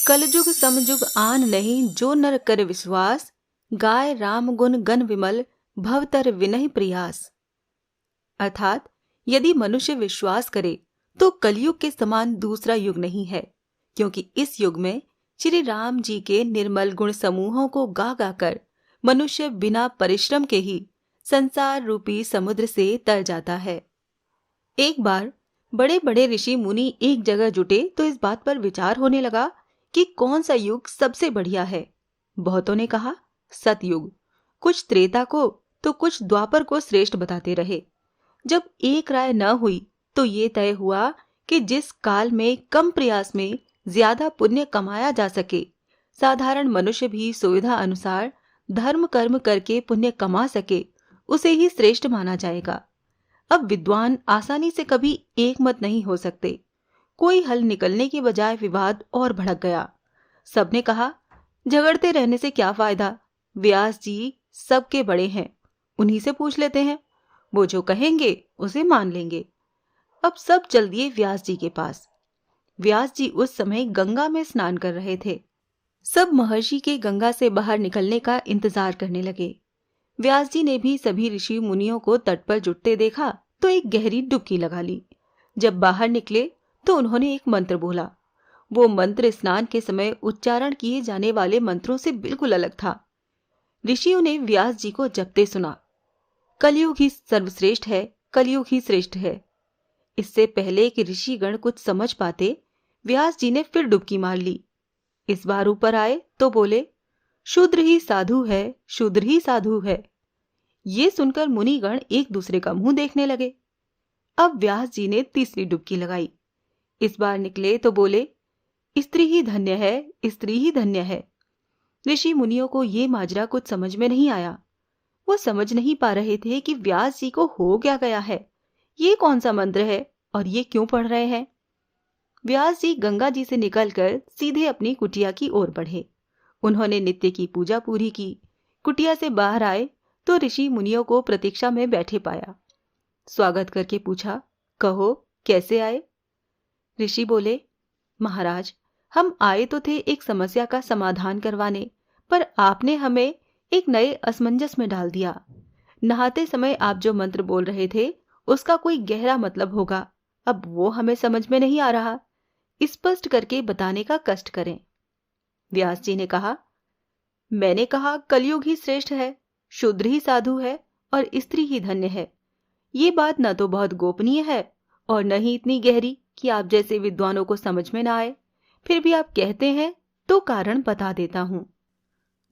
कलजुग समजुग आन नहीं जो नर कर विश्वास, गाय राम गुण गण विमल भवतर विनय प्रयास। अर्थात यदि मनुष्य विश्वास करे तो कलयुग के समान दूसरा युग नहीं है, क्योंकि इस युग में श्री राम जी के निर्मल गुण समूहों को गा गा कर मनुष्य बिना परिश्रम के ही संसार रूपी समुद्र से तर जाता है। एक बार बड़े बड़े ऋषि मुनि एक जगह जुटे तो इस बात पर विचार होने लगा कि कौन सा युग सबसे बढ़िया है। बहुतों ने कहा सतयुग, कुछ त्रेता को तो कुछ द्वापर को श्रेष्ठ बताते रहे। जब एक राय न हुई तो ये तय हुआ कि जिस काल में कम प्रयास में ज्यादा पुण्य कमाया जा सके, साधारण मनुष्य भी सुविधा अनुसार धर्म कर्म करके पुण्य कमा सके, उसे ही श्रेष्ठ माना जाएगा। अब विद्वान आसानी से कभी एक मत नहीं हो सकते। कोई हल निकलने के बजाय विवाद और भड़क गया। सबने कहा झगड़ते रहने से क्या फायदा, व्यास जी सबके बड़े हैं, उन्हीं से पूछ लेते हैं, वो जो कहेंगे उसे मान लेंगे। अब सब चल दिए व्यास जी के पास। व्यास जी उस समय गंगा में स्नान कर रहे थे। सब महर्षि के गंगा से बाहर निकलने का इंतजार करने लगे। व्यास जी ने भी सभी ऋषि मुनियों को तट पर जुटते देखा तो एक गहरी डुबकी लगा ली। जब बाहर निकले तो उन्होंने एक मंत्र बोला। वो मंत्र स्नान के समय उच्चारण किए जाने वाले मंत्रों से बिल्कुल अलग था। ऋषियों ने व्यास जी को जपते सुना, कलयुग ही सर्वश्रेष्ठ है, कलयुग ही श्रेष्ठ है। इससे पहले कि ऋषिगण कुछ समझ पाते, व्यास जी ने फिर डुबकी मार ली। इस बार ऊपर आए तो बोले, शूद्र ही साधु है, शूद्र ही साधु है। ये सुनकर मुनिगण एक दूसरे का मुंह देखने लगे। अब व्यास जी ने तीसरी डुबकी लगाई। इस बार निकले तो बोले, स्त्री ही धन्य है, स्त्री ही धन्य है। ऋषि मुनियों को ये माजरा कुछ समझ में नहीं आया। वो समझ नहीं पा रहे थे कि व्यास जी को हो क्या गया है, ये कौन सा मंत्र है और ये क्यों पढ़ रहे हैं। व्यास जी गंगा जी से निकलकर सीधे अपनी कुटिया की ओर बढ़े। उन्होंने नित्य की पूजा पूरी की। कुटिया से बाहर आए तो ऋषि मुनियों को प्रतीक्षा में बैठे पाया। स्वागत करके पूछा, कहो कैसे आए। ऋषि बोले, महाराज हम आए तो थे एक समस्या का समाधान करवाने, पर आपने हमें एक नए असमंजस में डाल दिया। नहाते समय आप जो मंत्र बोल रहे थे उसका कोई गहरा मतलब होगा, अब वो हमें समझ में नहीं आ रहा, स्पष्ट करके बताने का कष्ट करें। व्यास जी ने कहा, मैंने कहा कलयुग ही श्रेष्ठ है, शूद्र ही साधु है और स्त्री ही धन्य है। ये बात न तो बहुत गोपनीय है और न ही इतनी गहरी कि आप जैसे विद्वानों को समझ में ना आए। फिर भी आप कहते हैं तो कारण बता देता हूं।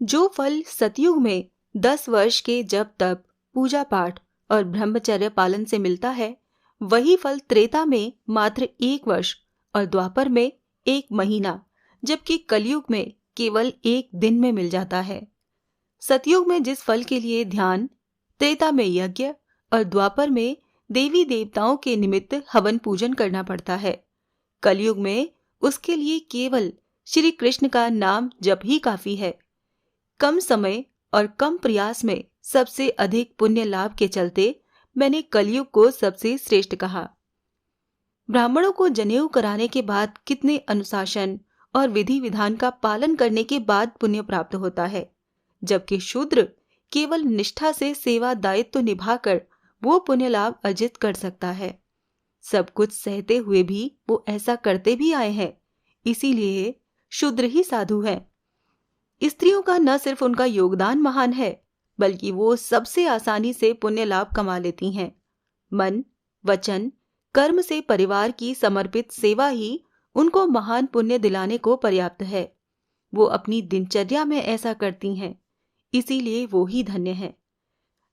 जो फल सतयुग में 10 वर्ष के जप तप, पूजा पाठ और ब्रह्मचर्य पालन से मिलता है, वही फल त्रेता में मात्र 1 वर्ष और द्वापर में 1 महीना, जबकि कलयुग में केवल 1 दिन में मिल जाता है। सतयुग में जिस फल के लिए ध्यान, त्रेता में यज्ञ और द्वापर में देवी देवताओं के निमित्त हवन पूजन करना पड़ता है, कलयुग में उसके लिए केवल श्री कृष्ण का नाम जप ही काफी है। कम समय और कम प्रयास में सबसे अधिक पुण्य लाभ के चलते मैंने कलयुग को सबसे श्रेष्ठ कहा। ब्राह्मणों को जनेऊ कराने के बाद कितने अनुशासन और विधि विधान का पालन करने के बाद पुण्य प्राप्त होता है, जबकि शूद्र केवल निष्ठा से सेवा दायित्व निभाकर वो पुण्य लाभ अर्जित कर सकता है। सब कुछ सहते हुए भी वो ऐसा करते भी आए हैं, इसीलिए शूद्र ही साधु है। स्त्रियों का न सिर्फ उनका योगदान महान है, बल्कि वो सबसे आसानी से पुण्य लाभ कमा लेती हैं। मन, वचन, कर्म से परिवार की समर्पित सेवा ही उनको महान पुण्य दिलाने को पर्याप्त है। वो अपनी दिनचर्या में ऐसा करती हैं, इसीलिए वो ही धन्य है।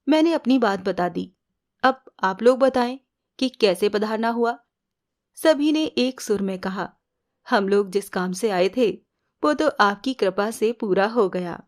मैंने अपनी बात बता दी, अब आप लोग बताएं कि कैसे पधारना हुआ। सभी ने एक सुर में कहा, हम लोग जिस काम से आए थे वो तो आपकी कृपा से पूरा हो गया।